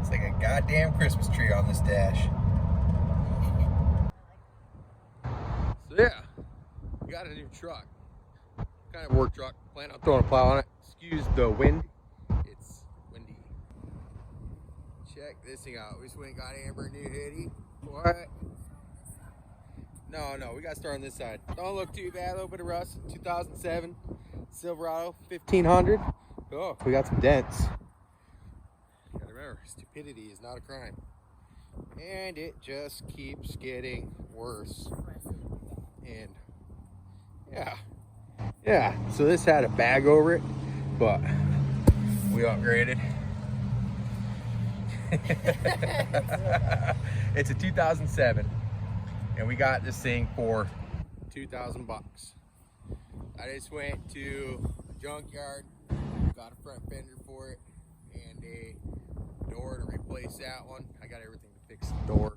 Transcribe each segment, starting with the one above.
It's like a goddamn Christmas tree on this dash. So yeah, we got a new truck. Kind of work truck. Plan on throwing a plow on it. Excuse the wind. It's windy. Check this thing out. We just went and got Amber a new hoodie. What? No, we got to start on this side. Don't look too bad. A little bit of rust. 2007 Silverado 1500. Oh, we got some dents. Gotta remember, stupidity is not a crime. And it just keeps getting worse. And yeah. So this had a bag over it, but we upgraded. It's a 2007, and we got this thing for 2,000 bucks. I just went to a junkyard, got a front fender for it, and a door to replace that one. I got everything to fix the door.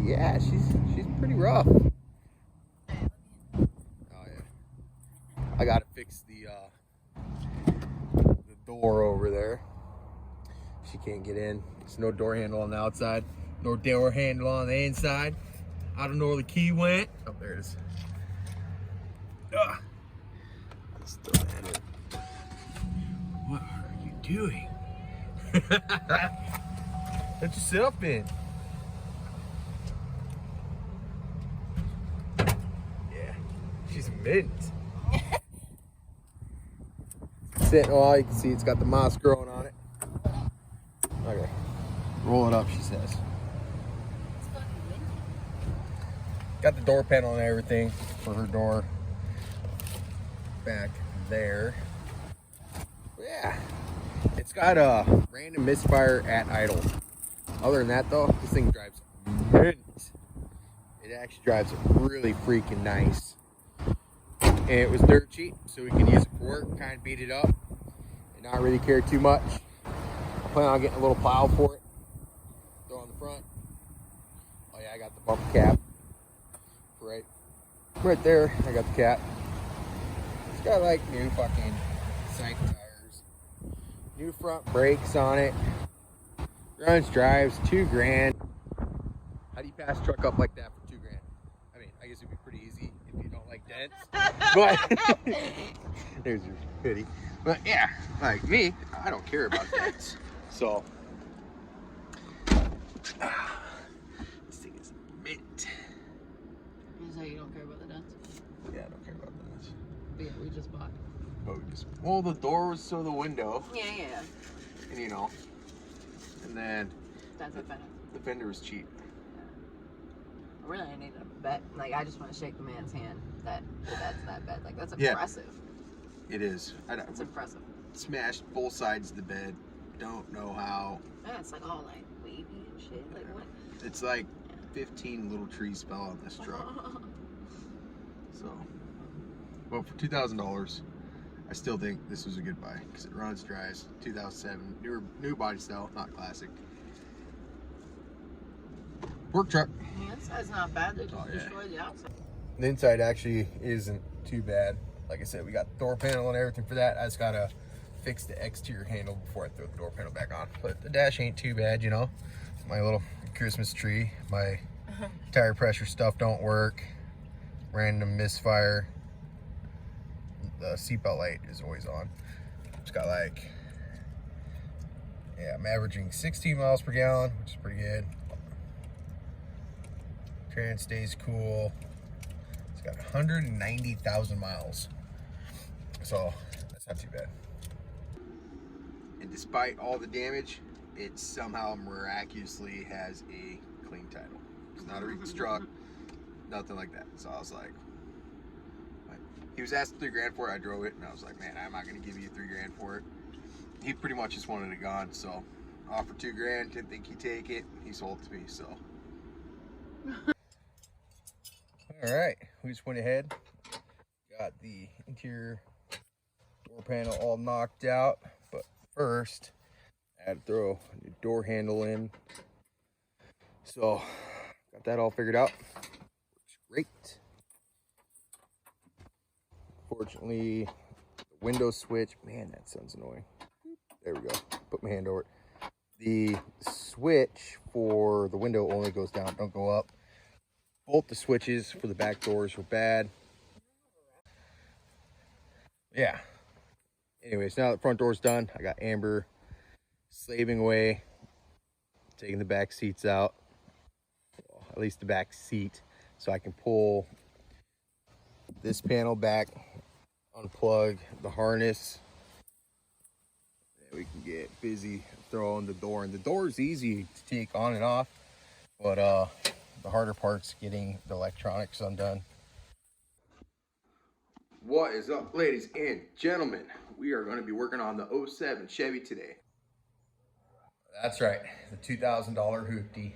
Yeah, she's pretty rough. Oh yeah. I gotta fix the door over there. She can't get in. There's no door handle on the outside, no door handle on the inside. I don't know where the key went. Oh, there it is. Let's throw that in. What are you doing? Put yourself in. Yeah, she's a mint. Sitting, well, you can see it's got the moss growing on it. Okay, roll it up, she says. Got the door panel and everything for her door back there. Yeah, it's got a random misfire at idle. Other than that though, this thing drives mint. It actually drives really freaking nice. And it was dirt cheap, so we can use it for work, kind of beat it up and not really care too much. I plan on getting a little plow for it. Throw on the front. Oh yeah, I got the bumper cap. Right there, I got the cap. It's got like new fucking sight tires. New front brakes on it. Runs, drives, $2,000. How do you pass a truck up like that for $2,000? I mean, I guess it'd be pretty easy if you don't like dents. But there's your hoodie. But yeah, like me, I don't care about dents. So this thing is mint. So you don't care about the dents? Yeah, I don't care about dents. But yeah, we just bought. Well, the door was so the window. Yeah. And you know, and then That's a fender. the fender was cheap. I really need a bet. Like, I just want to shake the man's hand that that's that bed. Like, that's impressive. Yeah, it is. It's impressive. Smashed both sides of the bed. Don't know how. Yeah, it's like all like wavy and shit. Like what? It's like 15 little trees fell on this truck. So, well, for $2,000, I still think this was a good buy because it runs, drives. 2007, new body style, not classic. Work truck. The inside's not bad. They just destroyed the outside. The inside actually isn't too bad. Like I said, we got the door panel and everything for that. I just gotta fix the exterior handle before I throw the door panel back on. But the dash ain't too bad, you know. My little Christmas tree, my tire pressure stuff don't work. Random misfire. The seatbelt light is always on. It's got like, yeah, I'm averaging 16 miles per gallon, which is pretty good. Trans stays cool. It's got 190,000 miles. So that's not too bad. And despite all the damage, it somehow miraculously has a clean title. It's not a reconstruct, nothing like that. So I was like, he was asking $3,000 for it. I drove it, and I was like, man, I'm not gonna give you $3,000 for it. He pretty much just wanted it gone, so offered $2,000. Didn't think he'd take it. He sold it to me. So, all right, we just went ahead, got the interior door panel all knocked out, but first I had to throw a new door handle in. So got that all figured out. Works great. Fortunately, the window switch, man, that sounds annoying. There we go. put my hand over it. The switch for the window only goes down, don't go up. Both the switches for the back doors were bad. Yeah. Anyways, now the front door's done, I got Amber slaving away, taking the back seats out, at least the back seat, so I can pull this panel back, unplug the harness, and we can get busy throwing the door. And the door is easy to take on and off, but the harder part's getting the electronics undone. What is up, ladies and gentlemen? We are going to be working on the 07 Chevy today. That's right, the $2,000 hoopty.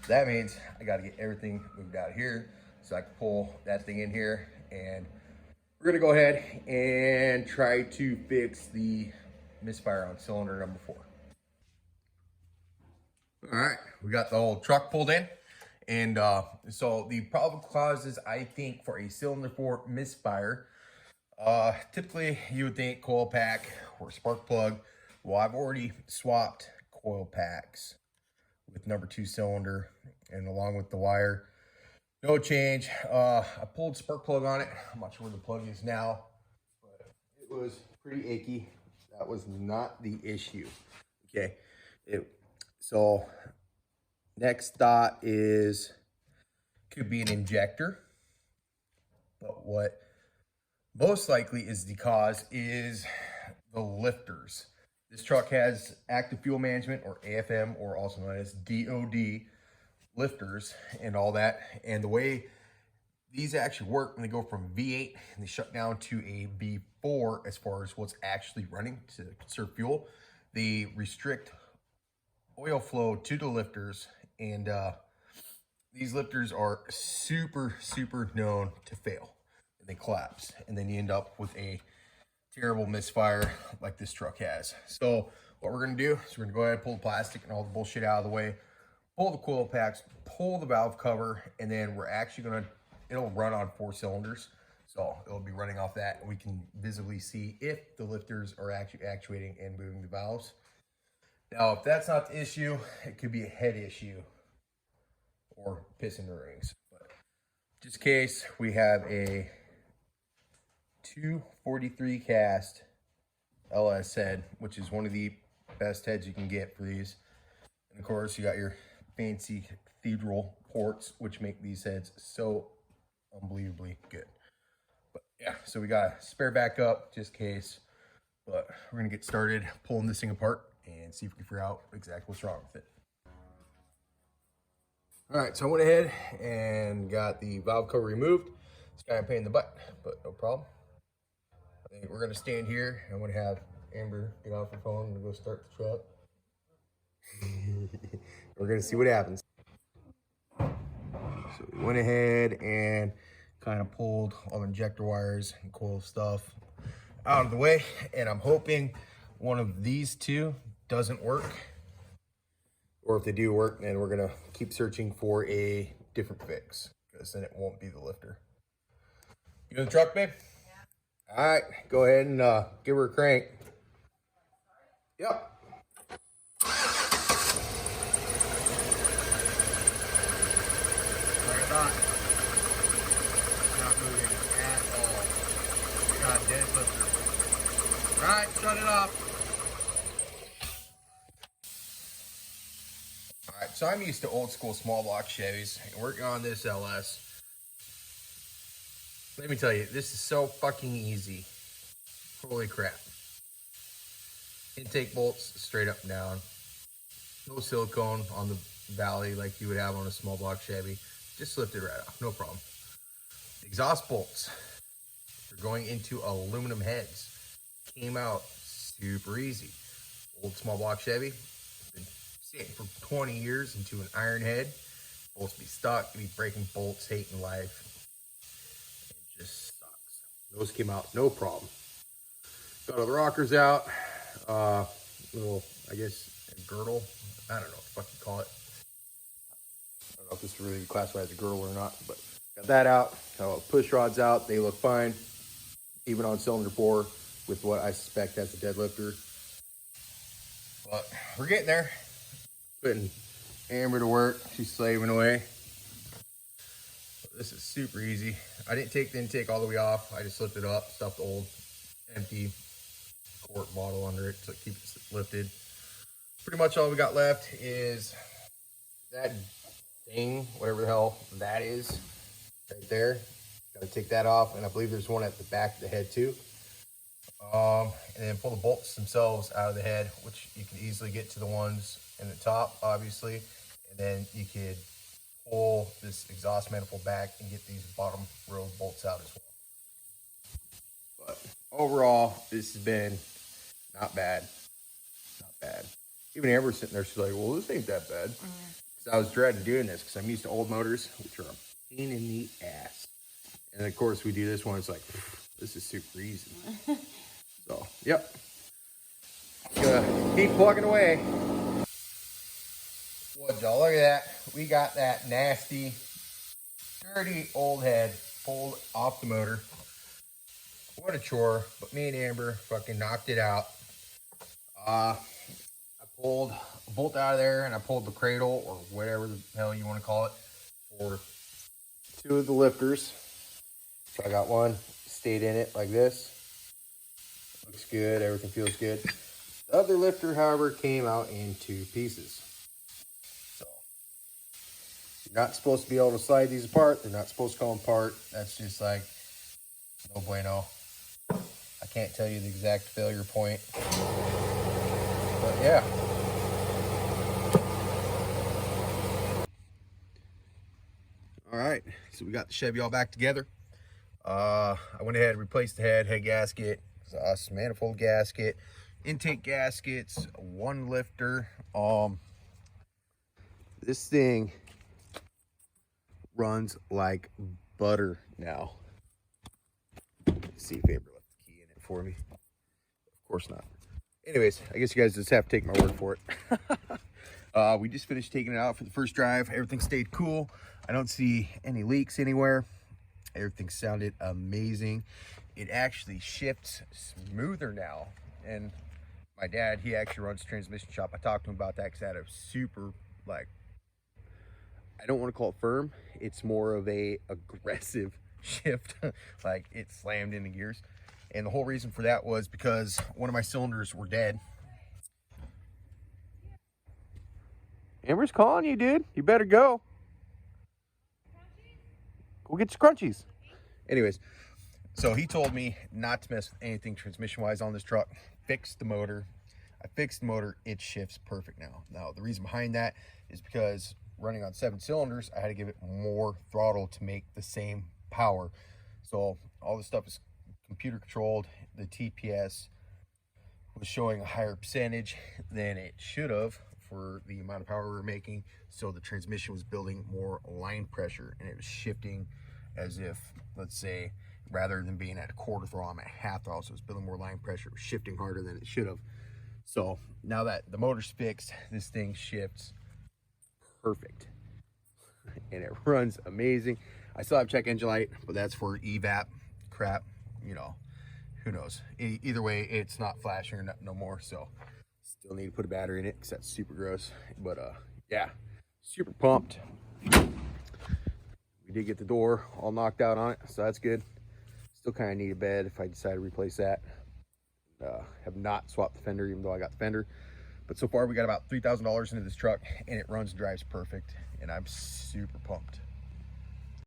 That means I got to get everything moved out here so I can pull that thing in here, and we're gonna go ahead and try to fix the misfire on cylinder number 4. All right, we got the whole truck pulled in, and so the probable causes, I think, for a cylinder 4 misfire, typically you would think coil pack or spark plug. Well, I've already swapped coil packs with number 2 cylinder, and along with the wire, no change. I pulled spark plug on it. I'm not sure where the plug is now, but it was pretty achy. That was not the issue. Okay. So next thought is could be an injector, but what most likely is the cause is the lifters. This truck has active fuel management, or AFM, or also known as DOD lifters and all that. And the way these actually work, when they go from V8 and they shut down to a V4, as far as what's actually running to conserve fuel, they restrict oil flow to the lifters. And these lifters are super known to fail, and they collapse, and then you end up with a terrible misfire like this truck has. So what we're gonna do is we're gonna go ahead and pull the plastic and all the bullshit out of the way, pull the coil packs, pull the valve cover, and then we're actually gonna, it'll run on 4 cylinders. So it'll be running off that, and we can visibly see if the lifters are actually actuating and moving the valves. Now, if that's not the issue, it could be a head issue or piston rings. But just in case, we have a 243 cast LS head, which is one of the best heads you can get for these. And of course, you got your fancy cathedral ports, which make these heads so unbelievably good. But yeah, so we got a spare backup just in case. But we're gonna get started pulling this thing apart and see if we can figure out exactly what's wrong with it. All right, so I went ahead and got the valve cover removed. It's kind of a pain in the butt, but no problem. I think we're gonna stand here. I'm gonna have Amber get off her phone and go start the truck. We're gonna see what happens. So we went ahead and kind of pulled all the injector wires and coil stuff out of the way, and I'm hoping one of these two doesn't work, or if they do work, then we're gonna keep searching for a different fix, because then it won't be the lifter. You in the truck, babe? Yeah. All right, go ahead and give her a crank. Yep. Like I thought, not moving at all. God, dead lifter. All right, shut it off. All right, so I'm used to old school small block Chevys, and working on this LS. Let me tell you, this is so fucking easy. Holy crap. Intake bolts straight up and down. No silicone on the valley like you would have on a small block Chevy. Just lift it right off, no problem. Exhaust bolts. They're going into aluminum heads. Came out super easy. Old small block Chevy. Been sitting for 20 years into an iron head. Bolts be stuck, be breaking bolts, hating life. It just sucks. Those came out no problem. Got all the rockers out. Little, I guess, a girdle. I don't know what the fuck you call it. I don't know if this is really classified as a girdle or not, but got that out. Got all the push rods out. They look fine. Even on cylinder 4 with what I suspect as a dead lifter. But we're getting there. Putting Amber to work. She's slaving away. This is super easy. I didn't take the intake all the way off. I just lifted it up, stuffed the old empty quart bottle under it to keep it lifted. Pretty much all we got left is that thing, whatever the hell that is, right there. Gotta take that off, and I believe there's one at the back of the head too. And then pull the bolts themselves out of the head, which you can easily get to the ones in the top, obviously. And then you could pull this exhaust manifold back and get these bottom row bolts out as well. But overall, this has been not bad. Not bad. Even Amber was sitting there, she's like, well, this ain't that bad. Because I was dreading doing this because I'm used to old motors, which are a pain in the ass. And of course, we do this one, it's like, this is super easy. So, yep. Gonna keep plugging away. Would y'all look at that? We got that nasty, dirty old head pulled off the motor. What a chore, but me and Amber fucking knocked it out. I pulled a bolt out of there, and I pulled the cradle, or whatever the hell you want to call it, for two of the lifters. So I got one, stayed in it like this. Looks good, everything feels good. The other lifter, however, came out in two pieces. So you're not supposed to be able to slide these apart. They're not supposed to come apart. That's just like no bueno. I can't tell you the exact failure point. But yeah. All right, so we got the Chevy all back together. I went ahead and replaced the head gasket, exhaust manifold gasket, intake gaskets, one lifter. This thing runs like butter now. Let's see if Amber left the key in it for me. Of course not. Anyways, I guess you guys just have to take my word for it. We just finished taking it out for the first drive. Everything stayed cool. I don't see any leaks anywhere. Everything sounded amazing. It actually shifts smoother now. And my dad, he actually runs a transmission shop. I talked to him about that because I had a super, like, I don't want to call it firm. It's more of a aggressive shift. Like, it slammed into gears. And the whole reason for that was because one of my cylinders were dead. Amber's calling you, dude. You better go. Go get your crunchies. Anyways, so he told me not to mess with anything transmission-wise on this truck. Fix the motor. I fixed the motor. It shifts perfect now. Now, the reason behind that is because running on 7 cylinders, I had to give it more throttle to make the same power. So all this stuff is computer controlled. The TPS was showing a higher percentage than it should have for the amount of power we were making. So the transmission was building more line pressure, and it was shifting as if, let's say, rather than being at a quarter throttle, I'm at half throttle. So it was building more line pressure. It was shifting harder than it should have. So now that the motor's fixed, this thing shifts perfect. And it runs amazing. I still have check engine light, but that's for evap crap. You know, who knows? Either way, it's not flashing or no more. So still need to put a battery in it because that's super gross. But yeah, super pumped. We did get the door all knocked out on it, so that's good. Still kind of need a bed if I decide to replace that. Have not swapped the fender, even though I got the fender. But so far we got about $3,000 into this truck, and it runs and drives perfect, and I'm super pumped.